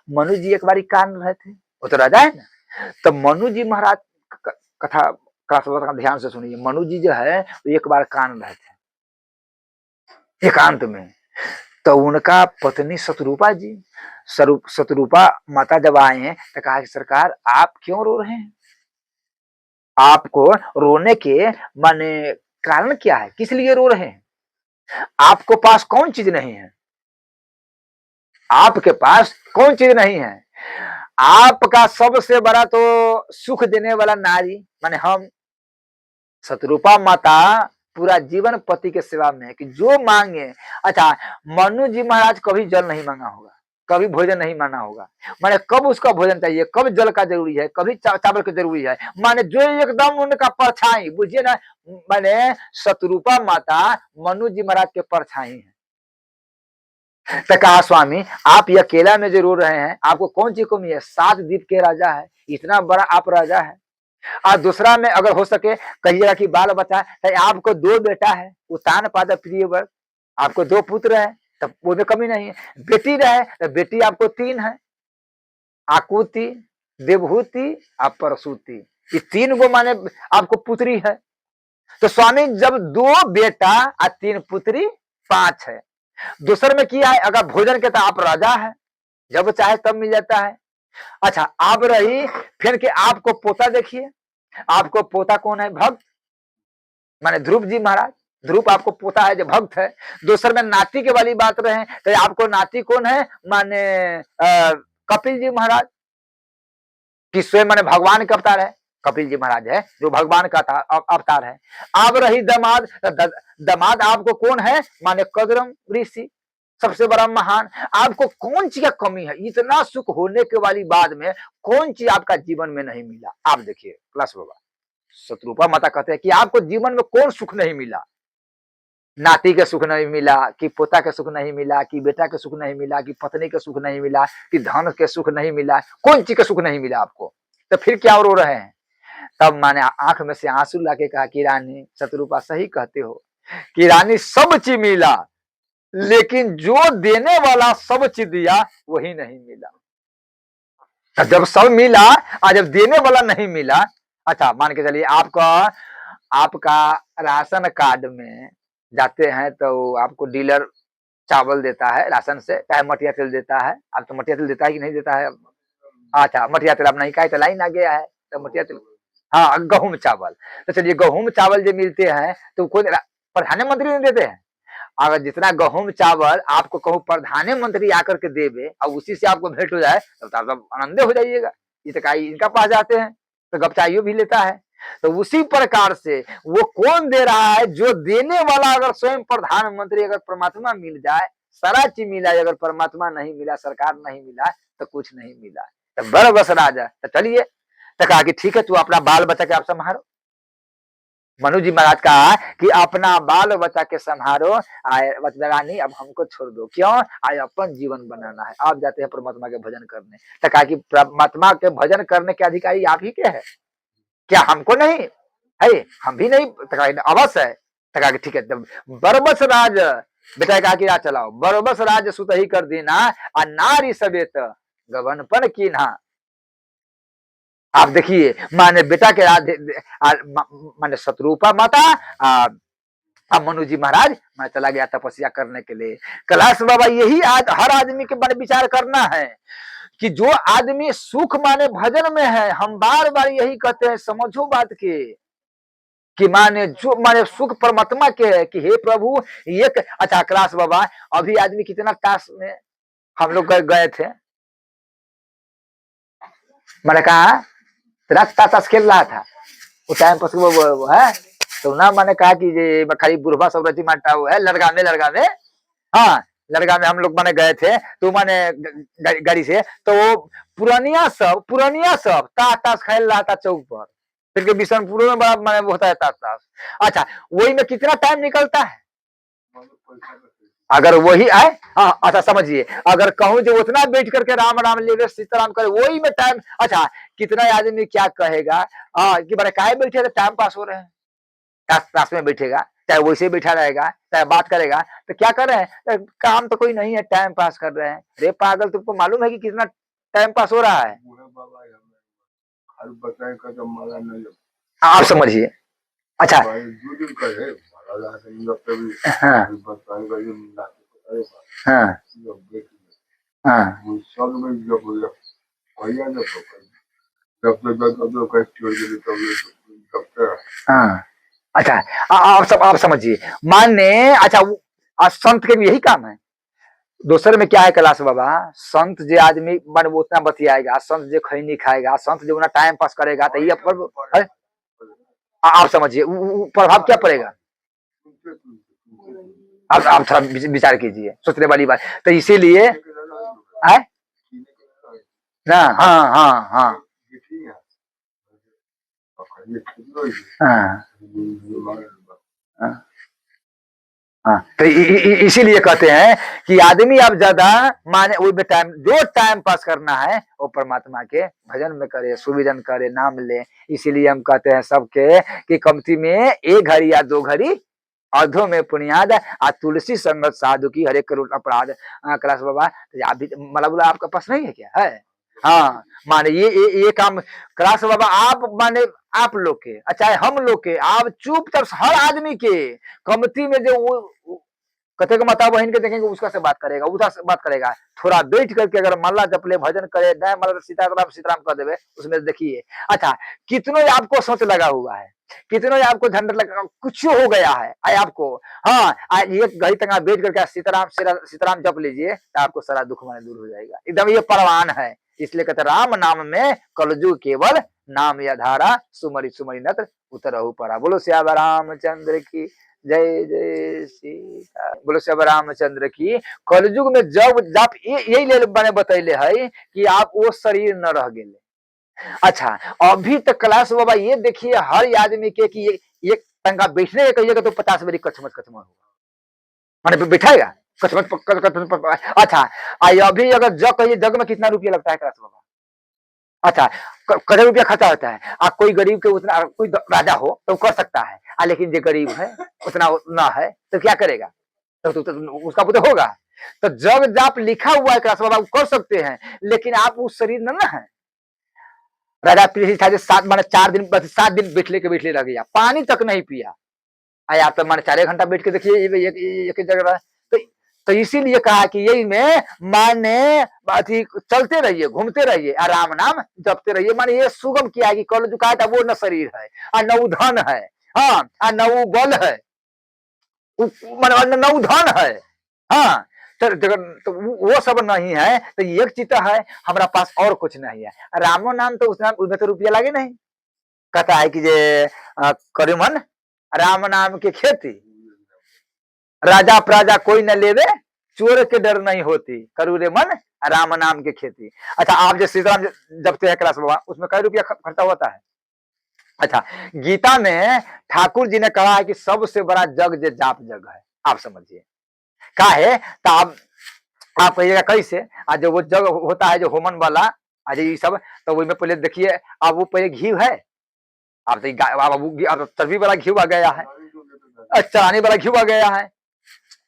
मनु जी एक बारी कान रहे थे, वो तो राजा है ना। तो मनु जी महाराज कथा का ध्यान से सुनिए। मनु जी जो है एक बार कान रहे थे एकांत में। तो उनका पत्नी शत्रुपा जी, शत्रुपा माता जब आए हैं तो कहा कि सरकार आप क्यों रो रहे हैं, आपको रोने के माने कारण क्या है, किस लिए रो रहे हैं, आपको पास कौन चीज नहीं है, आपके पास कौन चीज नहीं है। आपका सबसे बड़ा तो सुख देने वाला नारी माने हम, शत्रुपा माता पूरा जीवन पति के सेवा में है कि जो मांगे। अच्छा, मनु जी महाराज कभी जल नहीं मांगा होगा, कभी भोजन नहीं मांगा होगा, माने कब उसका भोजन चाहिए, कब जल का जरूरी है, कभी चावल का जरूरी है, माने जो एकदम उनका परछाई बुझिए ना। माने शत्रुपा माता मनु जी महाराज के परछाई है। तो कहा स्वामी आप ये अकेला में जो रो रहे हैं, आपको कौन सी कमी है, 7 द्वीप के राजा है, इतना बड़ा आप राजा है। और दूसरा में अगर हो सके कहिएगा कि बाल बच्चा है, आपको 2 बेटा है, उतान पाद प्रिय वर्ग, आपको 2 पुत्र है, तब वो में कमी नहीं है। बेटी रहे तो बेटी आपको 3 है, आकुति, देवहूति और परसूति, ये 3 गो माने आपको पुत्री है। तो स्वामी जब 2 बेटा और 3 पुत्री 5 है। दूसरे में किया है अगर भोजन के तो आप राजा है, जब चाहे तब मिल जाता है। अच्छा, आप रही फिर के आपको पोता देखिए, आपको पोता कौन है, भक्त माने ध्रुव जी महाराज, ध्रुव आपको पोता है जो भक्त है। दूसरे में नाती के वाली बात रहे तो आपको नाती कौन है, माने कपिल जी महाराज, कि स्वयं माने भगवान का अवतार है, कपिल जी महाराज है जो भगवान का अवतार है। अब रही दामाद, दामाद आपको कौन है, माने कदरम ऋषि, सबसे बड़ा महान। आपको कौन चीज का कमी है, इतना सुख होने के वाली बाद में कौन चीज आपका जीवन में नहीं मिला। आप देखिए क्लास बाबा, शत्रुपा माता कहते हैं कि आपको जीवन में कौन सुख नहीं मिला, नाती के सुख नहीं मिला, कि पोता के सुख नहीं मिला, कि बेटा के सुख नहीं मिला, कि पत्नी के सुख नहीं मिला, कि धन के सुख नहीं मिला, कौन चीज का सुख नहीं मिला आपको, तो फिर क्या रो रहे हैं। तब मैंने आंख में से आंसू लाके कहा कि रानी, शत्रुपा सही कहते हो कि रानी सब चीज मिला, लेकिन जो देने वाला सब चीज दिया वही नहीं मिला। जब सब मिला और जब देने वाला नहीं मिला। अच्छा, मान के चलिए आपका राशन कार्ड में जाते हैं तो आपको डीलर चावल देता है राशन से, चाहे मटिया तेल देता है। अब तो मटिया तेल देता है कि नहीं देता है। अच्छा, मटिया तेल आप नहीं खाए तो लाइन आ गया है तो मटिया तेल, हाँ गेहूं चावल। तो चलिए गेहूं चावल जो मिलते हैं तो कोई प्रधानमंत्री नहीं देते हैं। अगर जितना गेहूं चावल आपको कहूँ प्रधानमंत्री आकर के देवे और उसी से आपको भेंट हो जाए तब तो आप आनंदे हो जाइएगा। इनका पास जाते हैं तो गपचाइयो भी लेता है। तो उसी प्रकार से वो कौन दे रहा है, जो देने वाला अगर स्वयं प्रधानमंत्री अगर परमात्मा मिल जाए, सारा चीज मिला, अगर परमात्मा नहीं मिला, सरकार नहीं मिला तो कुछ नहीं मिला। तो बड़ बस राजा, तो चलिए, तो कहा कि ठीक है तू अपना बाल बच्चा के आप संभालो। मनु जी महाराज कहा कि अपना बाल बच्चा के संभालो, आए रानी अब हमको छोड़ दो, क्यों, आए अपन जीवन बनाना है, आप जाते हैं परमात्मा के भजन करने। तो कहा कि परमात्मा के भजन करने के अधिकारी आप ही के हैं, क्या हमको नहीं है, हम भी नहीं, अवश्य है। तो कहा कि ठीक है, जब बरबस राज बेटा कहा कि राज चलाओ, बरबस राज सुत ही कर देना और नारी सवेत गबनपन की ना। आप देखिए माने बेटा के माने शत्रुपा माता मनु जी महाराज मैं चला गया तपस्या करने के लिए। कैलाश बाबा यही आज हर आदमी के बारे विचार करना है कि जो आदमी सुख माने भजन में है, हम बार बार यही कहते हैं, समझो बात के कि माने जो माने सुख परमात्मा के है कि हे प्रभु एक। अच्छा कैलाश बाबा, अभी आदमी कितना ताश में हम लोग गए थे, मैंने कहा ताश खेल रहा था उस टाइम पर वो है, तो ना मैंने कहा कि ये खाली बुढ़वा सब रची मारता हुआ है लड़का में, हाँ लड़का में हम लोग माने गए थे तो माने गाड़ी से, तो वो पुरानिया सब ताश खेल रहा था चौक पर, फिर के बिशनपुर में बड़ा माने होता है ताश। अच्छा, वही में कितना टाइम निकलता है अगर वही आए, हाँ अच्छा समझिए, अगर कहूं जो उतना बैठ करके राम राम ले सीताराम करे वही में टाइम। अच्छा, कितना आदमी क्या कहेगा कि बड़े काहे बैठे तो टाइम पास हो रहे हैं, ताश में बैठेगा, चाहे वैसे बैठा रहेगा, चाहे बात करेगा, तो क्या कर रहे हैं, काम तो कोई नहीं है, टाइम पास कर रहे हैं। रे पागल, तुमको मालूम है कि कितना टाइम पास हो रहा है। बताए का जब माला नहीं आप समझिए। अच्छा दो दिन का है हाँ हाँ हाँ सब में जब भैया ने तो जब हाँ। अच्छा आप समझिए, माने अच्छा संत के भी यही काम है। दोसर में क्या है कैलाश बाबा, संत जो आदमी मन वो उतना बतियाएगा, संत जो खैनी खाएगा, संत जो ना टाइम पास करेगा, तो ये पर आप समझिए प्रभाव क्या पड़ेगा। आप थोड़ा विचार कीजिए, सोचने वाली बात। तो इसीलिए है ना। हाँ हाँ हाँ हाँ हाँ हाँ। तो इसीलिए कहते हैं कि आदमी आप ज्यादा माने वो टाइम जो टाइम पास करना है वो परमात्मा के भजन में करे, सुविजन करे, नाम ले। इसीलिए हम कहते हैं सबके कि कमती में एक घड़ी या दो घड़ी अधो में पुण्याद आ तुलसी संगत साधु की हरे करोड़ अपराध। कैलाश बाबा आप भी मतलब आपका पास नहीं है क्या है। हाँ माने ये काम कैलाश बाबा आप माने आप लोग के, अच्छा हम लोग के, आप चुपचाप हर आदमी के कमती में जो वो कथे को माता बहन के देखेंगे उसका से बात करेगा, उधर से बात करेगा। थोड़ा बैठ करके अगर माला जपले भजन करे नया माला सीताराम सीताराम कर देवे उसमें देखिए। अच्छा कितनों आपको सोच लगा हुआ है, कितनों आपको झंडा लगा, कुछ हो गया है आए आपको। हाँ एक घड़ी तक बैठ करके सीताराम सीताराम जप लीजिए तो आपको सारा दुख माने दूर हो जाएगा, एकदम ये परवान है। इसलिए कहते राम नाम में कलजु केवल नाम या धारा सुमरि सुमरि नत्र उतरहु परा। बोलो श्याम रामचंद्र की जय जय सीता। बोलो श्याम रामचंद्र की। कलयुग में जब जब यही ले मैंने बतैले है कि आप वो शरीर न रह गए। अच्छा अभी तक कैलाश बाबा ये देखिए हर आदमी के कि एक टंका बैठने कहिएगा तो 50 बारी कचमच कचमच होगा, मैंने बैठाएगा कचमच। अच्छा अभी अगर जग कहिए जग में कितना रुपया लगता है कैलाश बाबा। अच्छा करोड़ रुपया खर्चा होता है। कोई गरीब के उतना, कोई राजा हो तो कर सकता है, लेकिन जो गरीब है उतना ना है तो क्या करेगा, तो उसका तो होगा। तो जग जाप लिखा हुआ है कैलाश बाबा कर सकते हैं, लेकिन आप उस शरीर में ना है। राजा पीढ़ी था जो 7 माने 4 दिन 7 दिन बैठले रह गया, पानी तक नहीं पिया। आप तो माने 4 घंटा बैठ के देखिए एक जगह। तो तो इसीलिए कहा कि यही में माने अथी चलते रहिए, घूमते रहिए, आराम नाम जपते रहिए। माने ये सुगम किया है कि कल जो कहा था वो न शरीर है और न धन है। हाँ न वो बल है, न धन है। हाँ तो वो सब नहीं है। तो एक चीज है हमारा पास और कुछ नहीं है। रामो नाम तो उसमें तो रुपया लगे नहीं। कहता है कि जे करीमन राम नाम की खेती, राजा प्रजा कोई न लेवे, चोर के डर नहीं होती, करू रे मन राम नाम की खेती। अच्छा आप जो सीताराम जपते हैं कैलाश बाबा उसमें कई रुपया खर्चा होता है। अच्छा गीता में ठाकुर जी ने कहा है कि सबसे बड़ा जग जे जाप जग है। आप समझिए का है। तो आप कहिएगा कैसे, आज जो वो जग होता है जो होमन वाला आज ये सब, तो वही में पहले देखिए अब वो पहले घी है। अब तो चर्बी वाला घी आ गया है, चढ़ाने वाला घी आ गया है।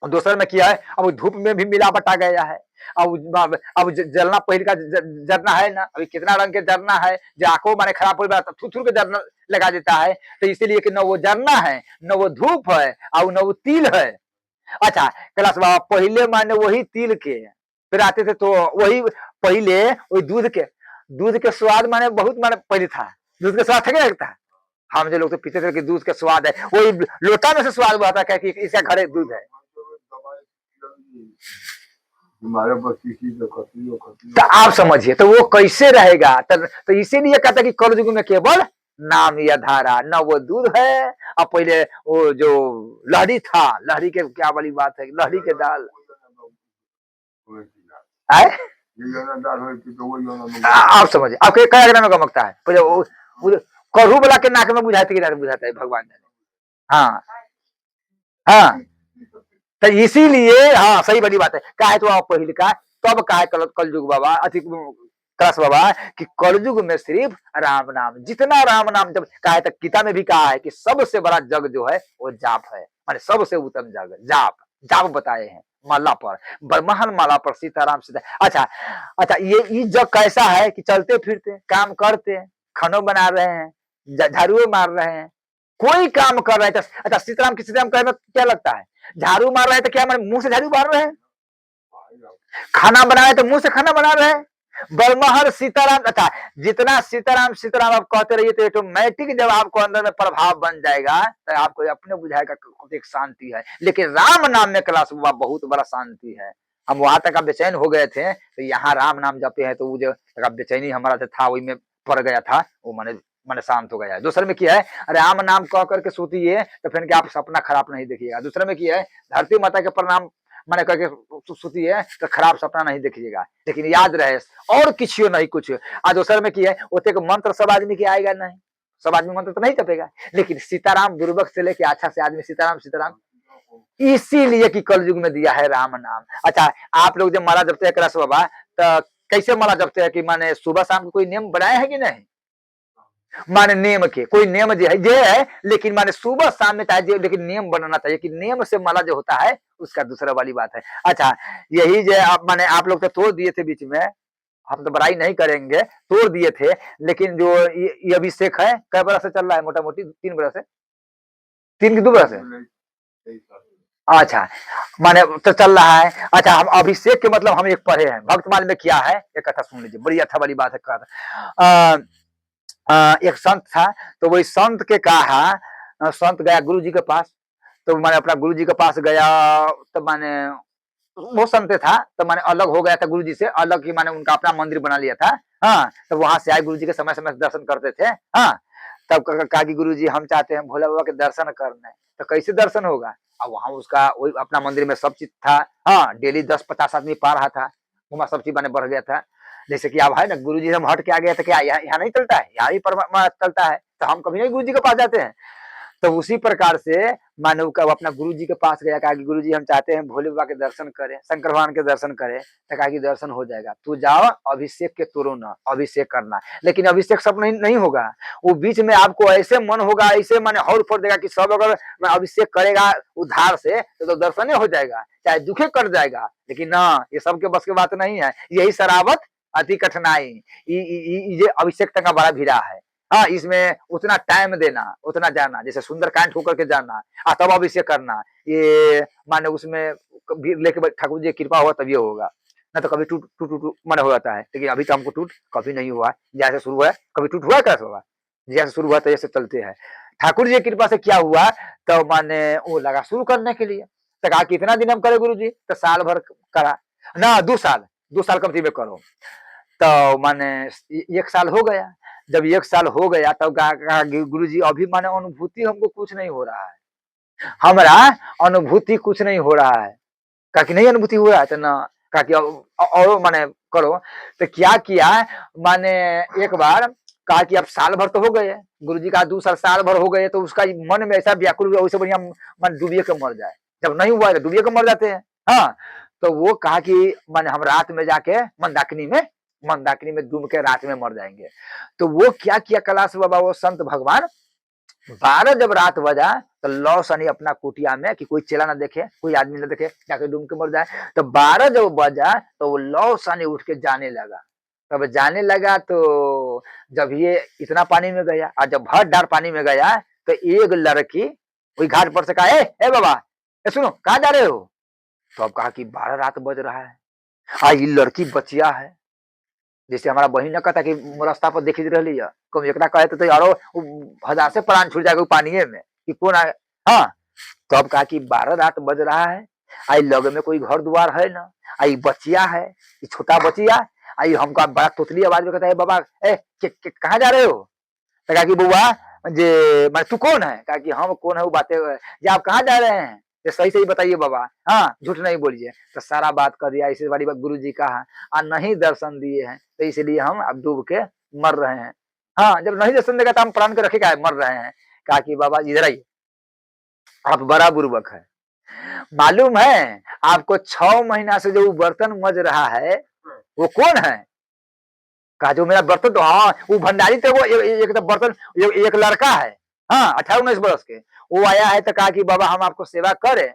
और दूसरे में किया है अब धूप में भी मिलावट आ गया है। अब जलना पहले का जरना है ना, अभी कितना रंग के जरना है जो आंखों माने खराब हो जाता थूर के जरना लगा देता है। तो इसीलिए कि न वो जरना है, न वो धूप है और न वो तिल है। अच्छा कैलाश बाबा पहले माने वही तिल के फिर आते थे, तो वही पहले वही दूध के स्वाद माने बहुत माने पहले था। दूध के स्वाद था लगता है। हम जो लोग तो पीते थे कि दूध का स्वाद है, वही लोटा में से स्वाद हुआ था क्या कि इसका घर दूध है। तो आप समझिए तो वो कैसे रहेगा। तो इसीलिए कहता कि कलयुग में केवल नाम या धारा, न वो दूध है। अब पहले वो जो लहरी था, लहरी के क्या वाली बात है, लहरी के दाल है। आप समझिए आपके कई अग्र में गमकता है पहले करू वाला के नाक में बुझाते कि बुझाता है भगवान ने। हाँ हाँ तो इसीलिए हाँ सही बड़ी बात है। कहा तो आप पहले का तब कहा कलयुग बाबा अति कैलाश बाबा कि कलयुग में सिर्फ राम नाम, जितना राम नाम जब कहा तक गीता में भी कहा है कि सबसे बड़ा जग जो है वो जाप है, माने सबसे उत्तम जग जाप जाप बताए हैं माला पर, बरमहल माला पर सीताराम सीता। अच्छा अच्छा, ये जग कैसा है कि चलते फिरते काम करते, खानों बना रहे हैं, झाड़ू मार रहे हैं, कोई काम कर रहे हैं। अच्छा सीताराम की सीताराम कहने में क्या लगता है, झाड़ू मार रहे हैं तो क्या मुंह से झाड़ू मार रहे हैं, खाना बना रहे हैं तो मुंह से खाना बना रहे हैं। बरमहल सीताराम, अच्छा जितना सीताराम सीताराम आप कहते रहिए तो ऑटोमेटिक जब आपको अंदर में प्रभाव बन जाएगा तो आपको अपने बुझाएगा एक शांति है। लेकिन राम नाम में कैलाश बाबा बहुत बड़ा शांति है। हम वहां तक बेचैन हो गए थे तो यहाँ राम नाम जपे हैं तो वो जो बेचैनी हमारा जो था वही में पड़ गया था, वो मैंने शांत हो गया। दूसरे में क्या है, अरे राम नाम कह करके सोतिए तो फिर क्या आप सपना खराब नहीं देखिएगा। दूसरे में क्या है, धरती माता के प्रणाम मैंने करके सुती है तो खराब सपना नहीं देखिएगा, लेकिन याद रहे और किसी नहीं कुछ। आज दूसर में की है ओते के मंत्र सब आदमी के आएगा नहीं, सब आदमी मंत्र तो नहीं जपेगा, लेकिन सीताराम बुर्बक से लेके अच्छा से आदमी सीताराम सीताराम इसीलिए कि कल युग में दिया है राम नाम। अच्छा आप लोग जब माला जपते हैं कैलाश बाबा तो कैसे माला जपते हैं कि माने सुबह शाम को कोई नियम बनाए हैं कि नहीं, माने नियम के कोई नियम जो है लेकिन माने सुबह शाम में चाहिए, लेकिन नियम बनाना चाहिए कि नियम से माला जो होता है उसका दूसरा वाली बात है। अच्छा यही जो आप माने आप लोग तो तोड़ दिए थे बीच में, हम तो बड़ाई नहीं करेंगे, तोड़ दिए थे, लेकिन जो ये अभिषेक है कई बरस से चल रहा है, मोटा मोटी 3 बरस से, 3 की 2 बरस है। अच्छा माने तो चल रहा है। अच्छा हम अभिषेक के मतलब हम एक पढ़े हैं भक्तमाल में क्या है, एक कथा सुन लीजिए, बड़ी अच्छा वाली बात है कथा। एक संत था तो वही संत के कहा, संत गया गुरु जी के पास, तो मैंने अपना गुरु जी के पास गया तो मैंने वो संत था तो मैंने अलग हो गया था गुरु जी से, अलग ही मैंने उनका अपना मंदिर बना लिया था। हाँ तो वहां से आए गुरु जी के समय समय दर्शन करते थे। हाँ तब कहा कि गुरु जी हम चाहते हैं भोला बाबा के दर्शन करने, तो कैसे दर्शन होगा। अब वहां उसका वही अपना मंदिर में सब चीज था। हाँ डेली 10-50 आदमी पा रहा था, वहां सब चीज मैंने बढ़ गया था। जैसे कि अब है ना गुरु जी हम हट के आ गया था, क्या यहाँ नहीं चलता है, यहाँ ही परमात्मा चलता है, तो हम कभी नहीं गुरु जी के पास जाते हैं। तो उसी प्रकार से मानव का अपना गुरु जी के पास गया, कहा कि गुरु जी हम चाहते हैं भोले बाबा के दर्शन करें, शंकर भगवान के दर्शन करें, तो कहा कि दर्शन हो जाएगा, तू जाओ अभिषेक के तोड़ो ना, अभिषेक करना। लेकिन अभिषेक सब नहीं होगा, वो बीच में आपको ऐसे मन होगा, ऐसे माने हौल फोड़ देगा कि सब अगर अभिषेक करेगा उधार से तो दर्शन हो जाएगा, चाहे दुखे कट जाएगा। लेकिन ना ये सबके बस की बात नहीं है, यही शराबत अति कठिनाई, ये अभिषेक तक का बड़ा भीड़ा है। हाँ इसमें उतना टाइम देना, उतना जाना, जैसे सुंदरकांड होकर के जाना तब अभिषेक करना, ये माने उसमें लेके ठाकुर जी की कृपा हुआ तभी होगा, ना तो कभी टूट टूट टूट मन हो जाता है। लेकिन अभी तो हमको टूट कभी नहीं हुआ, जैसे शुरू हुआ कभी टूट हुआ कैसे होगा, जैसे शुरू हुआ तो जैसे चलते हैं। ठाकुर जी की कृपा से क्या हुआ तो माने वो लगा शुरू करने के लिए, तो कहा कितना दिन हम करे गुरु जी, तो साल भर करा ना, 2 साल कम में करो। तो माने 1 साल हो गया, जब 1 साल हो गया तब कहा गुरु जी अभी माने अनुभूति हमको कुछ नहीं हो रहा है, हमारा अनुभूति कुछ नहीं हो रहा है। कहा कि नहीं अनुभूति हो रहा है तो ना, कहा कि और माने करो। तो क्या किया माने एक बार कहा कि अब साल भर तो हो गए, गुरु जी का 2 साल भर हो गए, तो उसका मन में ऐसा व्याकुल हुआ उससे बढ़िया मन डूबिए के मर जाए, जब नहीं हुआ तो डूबिए के मर जाते हैं। हाँ तो वो कहा कि माने हम रात में जाके मंदाकिनी में डूब के रात में मर जाएंगे। तो वो क्या किया कैलाश बाबा, वो संत भगवान 12 जब रात बजा तो लौ सनी अपना कुटिया में कि कोई चेला ना देखे, कोई आदमी ना देखे, जाके डूब के मर जाए। तो 12 जब बजा तो वो लौ सनी उठ के जाने लगा। तब जाने लगा तो जब ये इतना पानी में गया और जब भर डार पानी में गया तो एक लड़की वही घाट पर से कहा ए बाबा ए सुनो कहाँ जा रहे हो। तो अब कहा कि 12 रात बज रहा है, ये लड़की बचिया है, जैसे हमारा बहिन ने कहता कि रास्ता पर देखी रही है, कम एकरा कहे तो यारो हजार से प्राण छूट जाएगा पानी में कि कौन आए। हाँ तो अब कहा कि 12 रात बज रहा है, आई लग में कोई घर द्वार है ना, आई बचिया है, ये छोटा बचिया, आई हमको बड़ा तोतली आवाज में कहता है बाबा कहाँ जा रहे हो। तो कहा कि बुआ जे मैं तू कौन है, कहा कि हम कौन है वो बातें, ये आप कहाँ जा रहे हैं, ये सही सही बताइए बाबा, हाँ झूठ नहीं बोलिए। तो सारा बात कर दिया, इसी वाली बात गुरु जी कहा और नहीं दर्शन दिए हैं तो इसलिए हम अब डूब के मर रहे हैं। हाँ जब नहीं दर्शन देगा तो हम प्राण के रखे क्या मर रहे हैं। कहा कि बाबा इधर आइए, आप बड़ा बुर्बक है, मालूम है आपको 6 महीना से जो बर्तन मज रहा है वो कौन है। कहा जो मेरा बर्तन, तो हाँ वो भंडारी थे, वो एक तो बर्तन एक लड़का है, हाँ 18-19 बरस के, वो आया है तो कहा कि बाबा हम आपको सेवा करें।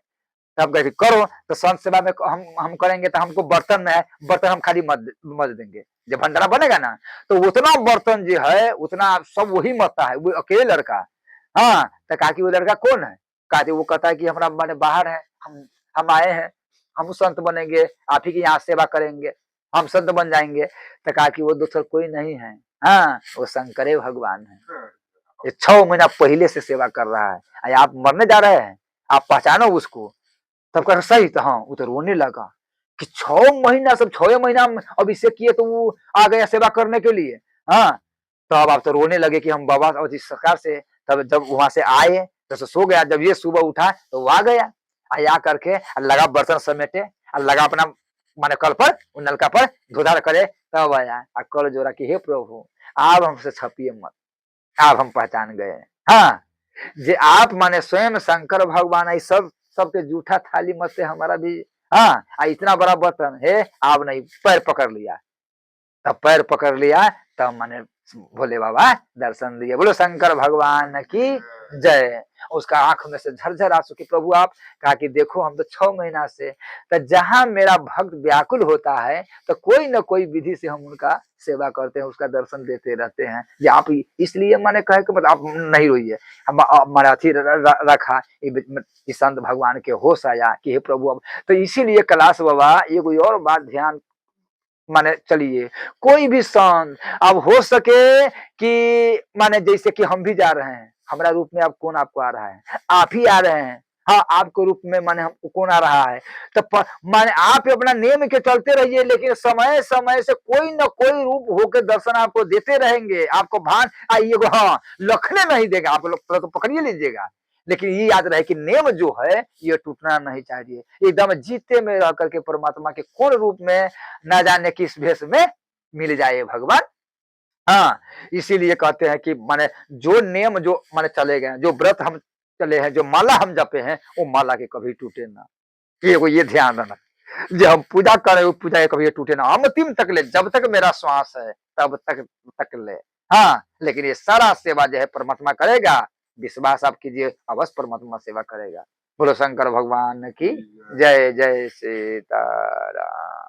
तो हम कहे करो, तो संत सेवा में हम करेंगे तो हमको बर्तन में है, बर्तन हम खाली मत देंगे। जब भंडारा बनेगा ना तो उतना बर्तन जो है उतना सब वही मरता है, वो अकेले लड़का। हाँ, तो कहा कि वो लड़का कौन है? कहा वो कहता है कि हमारा माने बाहर है, हम आए हैं, हम संत बनेंगे, आप ही की यहाँ सेवा करेंगे, हम संत बन जाएंगे। तो कहा कि वो दूसरा कोई नहीं है, हाँ वो शंकरे भगवान है, ये 6 महीना पहले से सेवा कर रहा है, आप मरने जा रहे हैं, आप पहचानो उसको। तब कहा सही, तो हाँ वो तो रोने लगा कि 6 महीना, सब 6 महीना हम अभिषेक किए तो वो आ गया सेवा करने के लिए। हाँ, तो अब आप तो रोने लगे कि हम बाबा और जिस सरकार से, तब जब वहां से आए तो सो गया, जब ये सुबह उठा तो वो आ गया, आ करके लगा बर्तन समेटे, लगा अपना माने कल पर नलका पर धोधार करे, तब आया और कल जोड़ा कि हे प्रभु आप हमसे छपिए मत, आप हम पहचान गए। हाँ, जे आप माने स्वयं शंकर भगवान है, सब सबके जूठा थाली मत से हमारा भी, हाँ इतना बड़ा बर्तन है, आप नहीं, पैर पकड़ लिया, तब पैर पकड़ लिया, तब माने भोले बाबा दर्शन दिए। बोलो शंकर भगवान की जय। उसका आंख में से झरझर आंसू कि प्रभु आप, कहा कि देखो हम तो 6 महीना से, तो जहां मेरा भक्त व्याकुल होता है तो कोई न कोई विधि से हम उनका सेवा करते हैं, उसका दर्शन देते रहते हैं। ये आप इसलिए मैंने कहे कि मतलब आप नहीं रोइए, हम मराठी रखा इस संत भगवान के होश आया कि हे प्रभु अब, तो इसीलिए कैलाश बाबा ये कोई और बात ध्यान माने चलिए, कोई भी संत अब हो सके कि माने जैसे कि हम भी जा रहे हैं, हमारा रूप में अब कौन आपको आ रहा है? आप ही आ रहे हैं। हाँ, आपके रूप में माने हमको कौन आ रहा है? तो माने आप अपना नेम के चलते रहिए, लेकिन समय समय से कोई न कोई रूप होकर दर्शन आपको देते रहेंगे। आपको भान आइए, हाँ लखने नहीं देगा, आप लोग तो पकड़िए लीजिएगा, लेकिन ये याद रहे कि नेम जो है ये टूटना नहीं चाहिए। एकदम जीते में रह करके परमात्मा के कौन रूप में न जाने किस भेष में मिल जाए भगवान। हाँ, इसीलिए कहते हैं कि माने जो नियम जो माने चले गए, जो व्रत हम चले हैं, जो माला हम जपे हैं, वो माला के कभी टूटे ना। ये ध्यान रखना, जो हम पूजा करे वो पूजा के कभी टूटे ना, अंतिम तक ले, जब तक मेरा श्वास है तब तक ले। हाँ, लेकिन ये सारा सेवा जो है परमात्मा करेगा, विश्वास आप कीजिए, अवश्य परमात्मा सेवा करेगा। बोलो शंकर भगवान की जय। जय सीताराम।